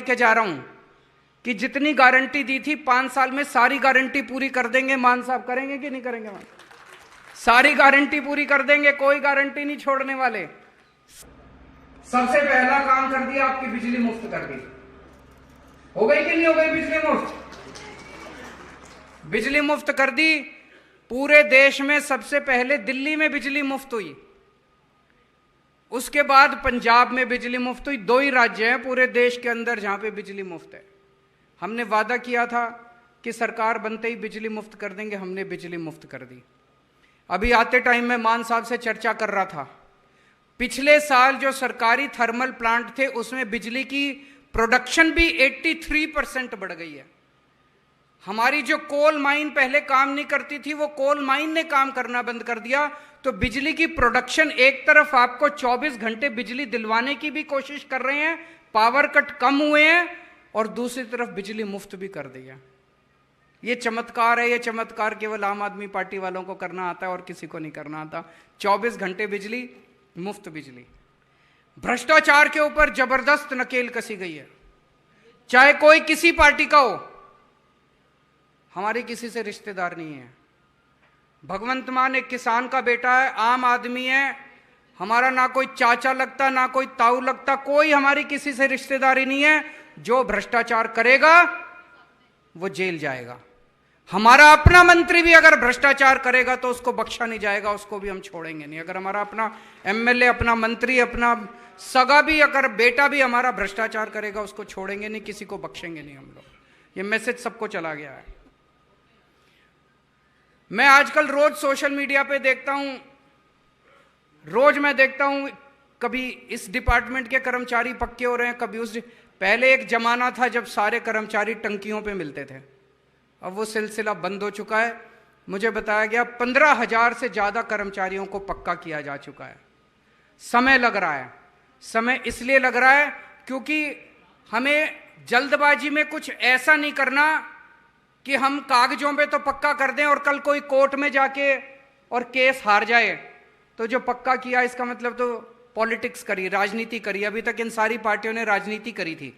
लेके जा रहा हूं कि जितनी गारंटी दी थी 5 साल में सारी गारंटी पूरी कर देंगे। मान साहब करेंगे कि नहीं करेंगे? मान सारी गारंटी पूरी कर देंगे, कोई गारंटी नहीं छोड़ने वाले। सबसे पहला काम कर दिया, आपकी बिजली मुफ्त कर दी। हो गई कि नहीं हो गई बिजली मुफ्त? बिजली मुफ्त कर दी। पूरे देश में सबसे पहले दिल्ली में बिजली मुफ्त हुई, उसके बाद पंजाब में बिजली मुफ्त हुई। 2 ही राज्य हैं पूरे देश के अंदर जहां पे बिजली मुफ्त है। हमने वादा किया था कि सरकार बनते ही बिजली मुफ्त कर देंगे, हमने बिजली मुफ्त कर दी। अभी आते टाइम में मान साहब से चर्चा कर रहा था, पिछले साल जो सरकारी थर्मल प्लांट थे उसमें बिजली की प्रोडक्शन भी 83% बढ़ गई है। हमारी जो कोल माइन पहले काम नहीं करती थी, वो कोल माइन ने काम करना बंद कर दिया। तो बिजली की प्रोडक्शन, एक तरफ आपको 24 घंटे बिजली दिलवाने की भी कोशिश कर रहे हैं, पावर कट कम हुए हैं, और दूसरी तरफ बिजली मुफ्त भी कर दी है। ये चमत्कार है। ये चमत्कार केवल आम आदमी पार्टी वालों को करना आता है और किसी को नहीं करना आता। 24 घंटे बिजली, मुफ्त बिजली। भ्रष्टाचार के ऊपर जबरदस्त नकेल कसी गई है, चाहे कोई किसी पार्टी का हो। हमारी किसी से रिश्तेदार नहीं है। भगवंत मान एक किसान का बेटा है, आम आदमी है, हमारा ना कोई चाचा लगता ना कोई ताऊ लगता, कोई हमारी किसी से रिश्तेदारी नहीं है। जो भ्रष्टाचार करेगा वो जेल जाएगा। हमारा अपना मंत्री भी अगर भ्रष्टाचार करेगा तो उसको बख्शा नहीं जाएगा, उसको भी हम छोड़ेंगे नहीं। अगर हमारा अपना एमएलए, अपना मंत्री, अपना सगा भी, अगर बेटा भी हमारा भ्रष्टाचार करेगा, उसको छोड़ेंगे नहीं, किसी को बख्शेंगे नहीं हम लोग। ये मैसेज सबको चला गया है। मैं आजकल रोज सोशल मीडिया पे देखता हूं, रोज मैं देखता हूं, कभी इस डिपार्टमेंट के कर्मचारी पक्के हो रहे हैं, कभी उस। पहले एक जमाना था जब सारे कर्मचारी टंकियों पे मिलते थे, अब वो सिलसिला बंद हो चुका है। मुझे बताया गया 15,000 से ज्यादा कर्मचारियों को पक्का किया जा चुका है। समय लग रहा है। समय इसलिए लग रहा है क्योंकि हमें जल्दबाजी में कुछ ऐसा नहीं करना कि हम कागजों पे तो पक्का कर दें और कल कोई कोर्ट में जाके और केस हार जाए। तो जो पक्का किया इसका मतलब तो पॉलिटिक्स करी, राजनीति करी। अभी तक इन सारी पार्टियों ने राजनीति करी थी।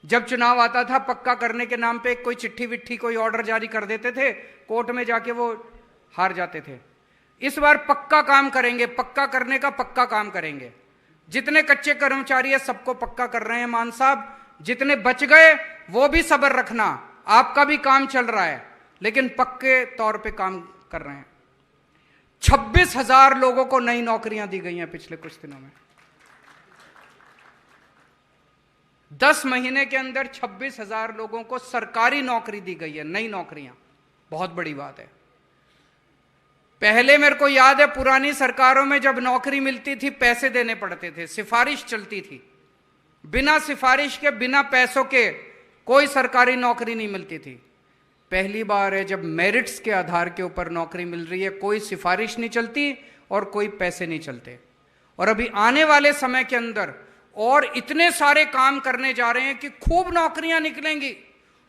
जब चुनाव आता था, पक्का करने के नाम पे कोई चिट्ठी विट्ठी, कोई ऑर्डर जारी कर देते थे, कोर्ट में जाके वो हार जाते थे। इस बार पक्का काम करेंगे, पक्का करने का पक्का काम करेंगे। जितने कच्चे कर्मचारी है सबको पक्का कर रहे हैं मान साहब। जितने बच गए वो भी सब्र रखना, आपका भी काम चल रहा है, लेकिन पक्के तौर पे काम कर रहे हैं। 26,000 लोगों को नई नौकरियां दी गई हैं पिछले कुछ दिनों में। 10 महीने के अंदर 26,000 लोगों को सरकारी नौकरी दी गई है, नई नौकरियां। बहुत बड़ी बात है। पहले मेरे को याद है पुरानी सरकारों में जब नौकरी मिलती थी पैसे देने पड़ते थे, सिफारिश चलती थी। बिना सिफारिश के, बिना पैसों के कोई सरकारी नौकरी नहीं मिलती थी। पहली बार है जब मेरिट्स के आधार के ऊपर नौकरी मिल रही है, कोई सिफारिश नहीं चलती और कोई पैसे नहीं चलते। और अभी आने वाले समय के अंदर और इतने सारे काम करने जा रहे हैं कि खूब नौकरियां निकलेंगी,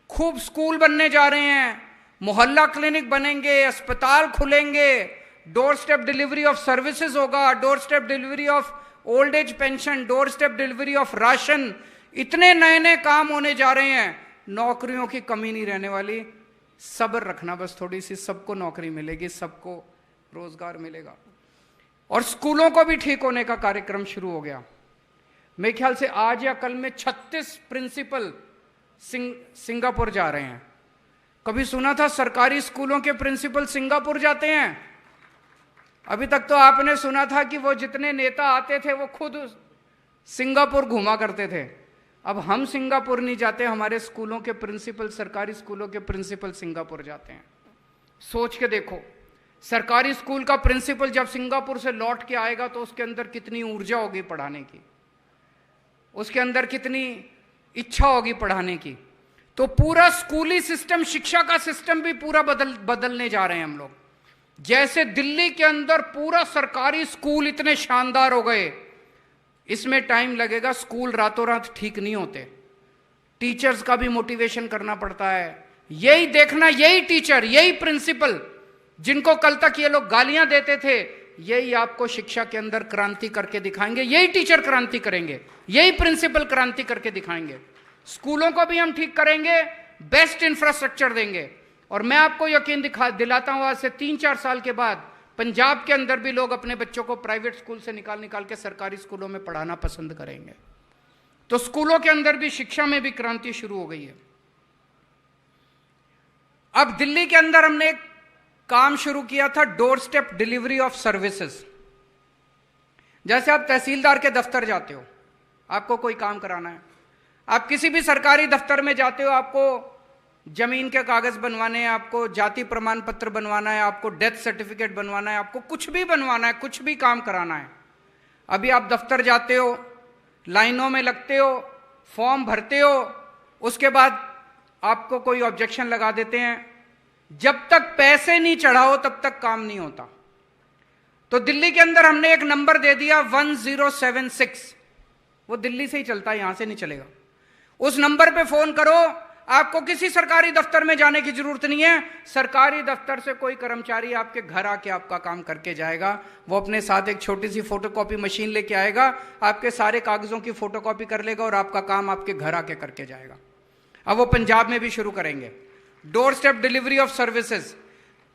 खूब स्कूल बनने जा रहे हैं, मोहल्ला क्लिनिक बनेंगे, अस्पताल खुलेंगे, door step delivery of services होगा, door step delivery of old age pension, door step delivery of ration. इतने नए नए काम होने जा रहे हैं, नौकरियों की कमी नहीं रहने वाली। सब्र रखना बस थोड़ी सी, सबको नौकरी मिलेगी, सबको रोजगार मिलेगा। और स्कूलों को भी ठीक होने का कार्यक्रम शुरू हो गया। मेरे ख्याल से आज या कल में 36 प्रिंसिपल सिंगापुर जा रहे हैं। कभी सुना था सरकारी स्कूलों के प्रिंसिपल सिंगापुर जाते हैं? अभी तक तो आपने सुना था कि वो जितने नेता आते थे वो खुद सिंगापुर घुमा करते थे। अब हम सिंगापुर नहीं जाते, हमारे स्कूलों के प्रिंसिपल, सरकारी स्कूलों के प्रिंसिपल सिंगापुर जाते हैं। सोच के देखो, सरकारी स्कूल का प्रिंसिपल जब सिंगापुर से लौट के आएगा तो उसके अंदर कितनी ऊर्जा होगी पढ़ाने की, उसके अंदर कितनी इच्छा होगी पढ़ाने की। तो पूरा स्कूली सिस्टम, शिक्षा का सिस्टम भी पूरा बदलने जा रहे हैं हम लोग। जैसे दिल्ली के अंदर पूरा सरकारी स्कूल इतने शानदार हो गए, इसमें टाइम लगेगा। स्कूल रातों रात ठीक नहीं होते, टीचर्स का भी मोटिवेशन करना पड़ता है। यही देखना, यही टीचर, यही प्रिंसिपल जिनको कल तक ये लोग गालियां देते थे, यही आपको शिक्षा के अंदर क्रांति करके दिखाएंगे। यही टीचर क्रांति करेंगे, यही प्रिंसिपल क्रांति करके दिखाएंगे। स्कूलों को भी हम ठीक करेंगे, बेस्ट इंफ्रास्ट्रक्चर देंगे। और मैं आपको यकीन दिलाता हूं, आज से 3-4 साल के बाद पंजाब के अंदर भी लोग अपने बच्चों को प्राइवेट स्कूल से निकाल के सरकारी स्कूलों में पढ़ाना पसंद करेंगे। तो स्कूलों के अंदर भी, शिक्षा में भी क्रांति शुरू हो गई है। अब दिल्ली के अंदर हमने एक काम शुरू किया था, door step delivery of services. जैसे आप तहसीलदार के दफ्तर जाते हो, आपको कोई काम कराना है, आप किसी भी सरकारी दफ्तर में जाते हो, आपको जमीन के कागज बनवाने हैं, आपको जाति प्रमाण पत्र बनवाना है, आपको डेथ सर्टिफिकेट बनवाना है, आपको कुछ भी बनवाना है, कुछ भी काम कराना है। अभी आप दफ्तर जाते हो, लाइनों में लगते हो, फॉर्म भरते हो, उसके बाद आपको कोई ऑब्जेक्शन लगा देते हैं। जब तक पैसे नहीं चढ़ाओ तब तक काम नहीं होता। तो दिल्ली के अंदर हमने एक नंबर दे दिया 1076, वो दिल्ली से ही चलता है, यहां से नहीं चलेगा। उस नंबर पे फोन करो, आपको किसी सरकारी दफ्तर में जाने की जरूरत नहीं है। सरकारी दफ्तर से कोई कर्मचारी आपके घर आके आपका काम करके जाएगा। वो अपने साथ एक छोटी सी फोटोकॉपी मशीन लेके आएगा, आपके सारे कागजों की फोटोकॉपी कर लेगा और आपका काम आपके घर आके करके जाएगा। अब वो पंजाब में भी शुरू करेंगे door step delivery of services.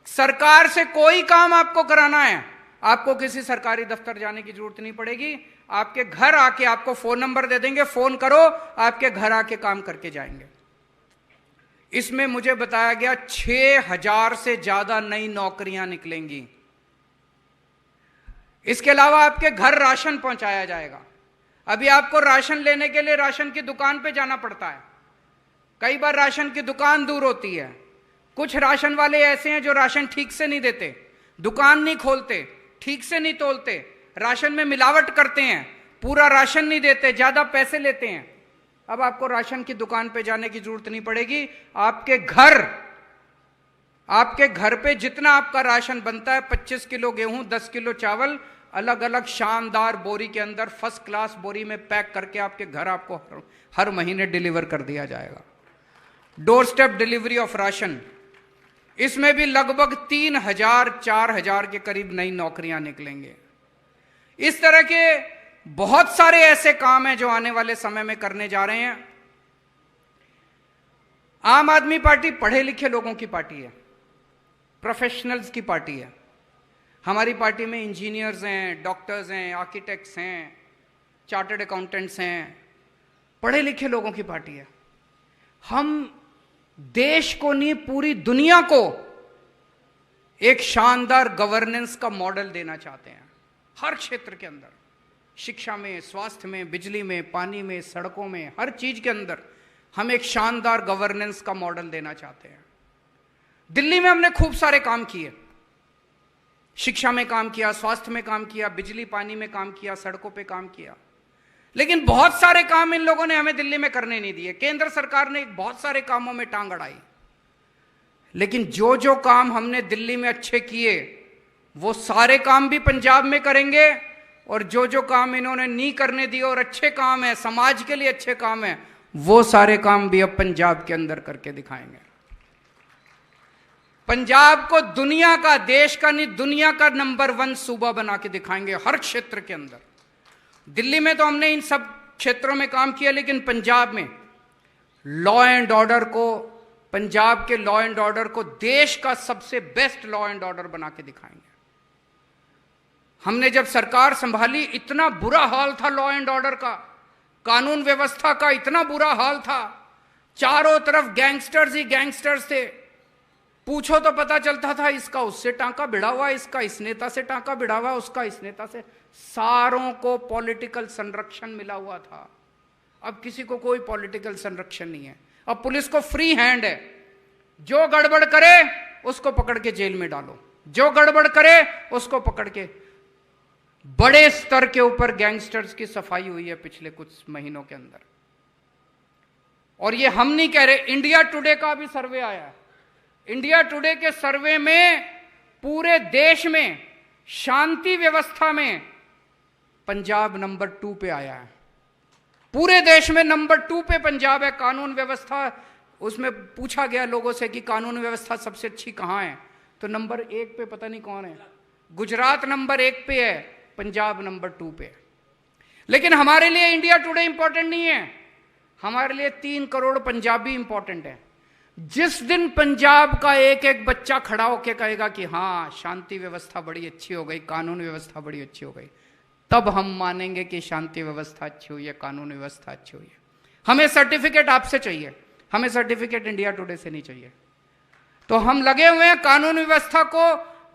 सरकार से कोई काम आपको कराना है, आपको किसी सरकारी दफ्तर जाने की जरूरत नहीं पड़ेगी। आपके घर आके आपको फोन नंबर दे देंगे, फोन करो, आपके घर आके काम करके जाएंगे। इसमें मुझे बताया गया 6000 से ज्यादा नई नौकरियां निकलेंगी। इसके अलावा आपके घर राशन पहुंचाया जाएगा। अभी आपको राशन लेने के लिए राशन की दुकान पे जाना पड़ता है, कई बार राशन की दुकान दूर होती है। कुछ राशन वाले ऐसे हैं जो राशन ठीक से नहीं देते, दुकान नहीं खोलते, ठीक से नहीं तोलते, राशन में मिलावट करते हैं, पूरा राशन नहीं देते, ज्यादा पैसे लेते हैं। अब आपको राशन की दुकान पे जाने की जरूरत नहीं पड़ेगी। आपके घर पे जितना आपका राशन बनता है, 25 किलो गेहूं, 10 किलो चावल, अलग अलग शानदार बोरी के अंदर, फर्स्ट क्लास बोरी में पैक करके आपके घर आपको हर महीने डिलीवर कर दिया जाएगा। Door step delivery of ration, इसमें भी लगभग 3000-4000 के करीब नई नौकरियां निकलेंगे। इस तरह के बहुत सारे ऐसे काम हैं जो आने वाले समय में करने जा रहे हैं। आम आदमी पार्टी पढ़े लिखे लोगों की पार्टी है, प्रोफेशनल्स की पार्टी है। हमारी पार्टी में इंजीनियर्स हैं, डॉक्टर्स हैं, आर्किटेक्ट्स हैं, चार्टर्ड अकाउंटेंट्स हैं, पढ़े लिखे लोगों की पार्टी है। हम देश को नहीं, पूरी दुनिया को एक शानदार गवर्नेंस का मॉडल देना चाहते हैं। हर क्षेत्र के अंदर, शिक्षा में, स्वास्थ्य में, बिजली में, पानी में, सड़कों में, हर चीज के अंदर हम एक शानदार गवर्नेंस का मॉडल देना चाहते हैं। दिल्ली में हमने खूब सारे काम किए, शिक्षा में काम किया, स्वास्थ्य में काम किया, बिजली पानी में काम किया, सड़कों पे काम किया, लेकिन बहुत सारे काम इन लोगों ने हमें दिल्ली में करने नहीं दिए। केंद्र सरकार ने बहुत सारे कामों में टांग अड़ाई, लेकिन जो जो काम हमने दिल्ली में अच्छे किए, वो सारे काम भी पंजाब में करेंगे। और जो जो काम इन्होंने नहीं करने दिए और अच्छे काम है, समाज के लिए अच्छे काम है, वो सारे काम भी अब पंजाब के अंदर करके दिखाएंगे। पंजाब को दुनिया का, देश का नहीं, दुनिया का नंबर 1 सूबा बना के दिखाएंगे हर क्षेत्र के अंदर। दिल्ली में तो हमने इन सब क्षेत्रों में काम किया, लेकिन पंजाब में लॉ एंड ऑर्डर को, पंजाब के लॉ एंड ऑर्डर को देश का सबसे बेस्ट लॉ एंड ऑर्डर बना के दिखाएंगे। हमने जब सरकार संभाली, इतना बुरा हाल था लॉ एंड ऑर्डर का, कानून व्यवस्था का इतना बुरा हाल था, चारों तरफ गैंगस्टर्स ही गैंगस्टर्स थे। पूछो तो पता चलता था इसका उससे टांका भिड़ा हुआ, इसका इस नेता से टांका भिड़ा हुआ, उसका इस नेता से। सारों को पॉलिटिकल संरक्षण मिला हुआ था। अब किसी को कोई पॉलिटिकल संरक्षण नहीं है। अब पुलिस को फ्री हैंड है, जो गड़बड़ करे उसको पकड़ के जेल में डालो, जो गड़बड़ करे उसको पकड़ के। बड़े स्तर के ऊपर गैंगस्टर्स की सफाई हुई है पिछले कुछ महीनों के अंदर। और ये हम नहीं कह रहे, इंडिया टुडे का भी सर्वे आया है। इंडिया टुडे के सर्वे में पूरे देश में शांति व्यवस्था में पंजाब नंबर 2 पे आया है। पूरे देश में नंबर 2 पे पंजाब है। कानून व्यवस्था, उसमें पूछा गया लोगों से कि कानून व्यवस्था सबसे अच्छी कहां है, तो नंबर 1 पे पता नहीं कौन है, गुजरात नंबर 1 पे है, पंजाब नंबर 2 पे। लेकिन हमारे लिए इंडिया टुडे इंपॉर्टेंट नहीं है। हमारे लिए 3 करोड़ पंजाबी इंपॉर्टेंट है। जिस दिन पंजाब का एक एक बच्चा खड़ा होकर कहेगा कि हाँ शांति व्यवस्था बड़ी अच्छी हो गई, कानून व्यवस्था बड़ी अच्छी हो गई, तब हम मानेंगे कि शांति व्यवस्था अच्छी हुई है, कानून व्यवस्था अच्छी हुई है। हमें सर्टिफिकेट आपसे चाहिए, हमें सर्टिफिकेट इंडिया टुडे से नहीं चाहिए। तो हम लगे हुए हैं कानून व्यवस्था को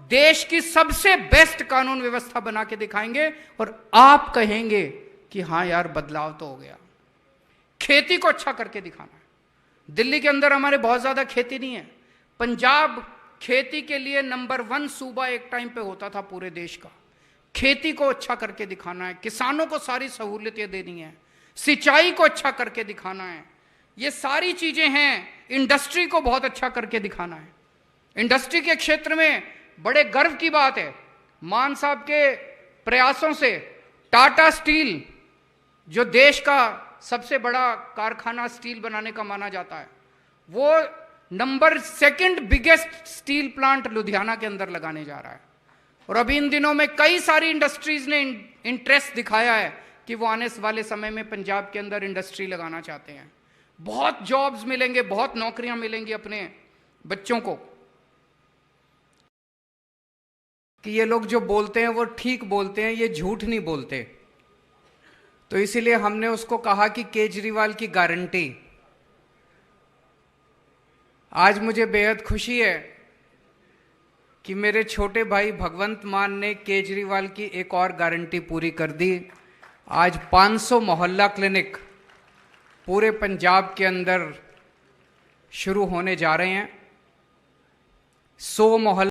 देश की सबसे बेस्ट कानून व्यवस्था बना के दिखाएंगे और आप कहेंगे कि हाँ यार बदलाव तो हो गया। खेती को अच्छा करके दिखाना है। दिल्ली के अंदर हमारे बहुत ज्यादा खेती नहीं है। पंजाब खेती के लिए नंबर 1 सूबा एक टाइम पे होता था पूरे देश का। खेती को अच्छा करके दिखाना है, किसानों को सारी सहूलियतें देनी है, सिंचाई को अच्छा करके दिखाना है, ये सारी चीजें हैं। इंडस्ट्री को बहुत अच्छा करके दिखाना है। इंडस्ट्री के क्षेत्र में बड़े गर्व की बात है, मान साहब के प्रयासों से टाटा स्टील, जो देश का सबसे बड़ा कारखाना स्टील बनाने का माना जाता है, वो number 2 biggest steel plant Ludhiana के अंदर लगाने जा रहा है। और अभी इन दिनों में कई सारी इंडस्ट्रीज ने इंटरेस्ट दिखाया है कि वो आने वाले समय में पंजाब के अंदर इंडस्ट्री लगाना चाहते हैं। बहुत जॉब्स मिलेंगे, बहुत नौकरियां मिलेंगी अपने बच्चों को। कि ये लोग जो बोलते हैं वो ठीक बोलते हैं, ये झूठ नहीं बोलते। तो इसीलिए हमने उसको कहा कि केजरीवाल की गारंटी। आज मुझे बेहद खुशी है कि मेरे छोटे भाई भगवंत मान ने केजरीवाल की एक और गारंटी पूरी कर दी। आज 500 मोहल्ला क्लिनिक पूरे पंजाब के अंदर शुरू होने जा रहे हैं। 100 मोहल्ला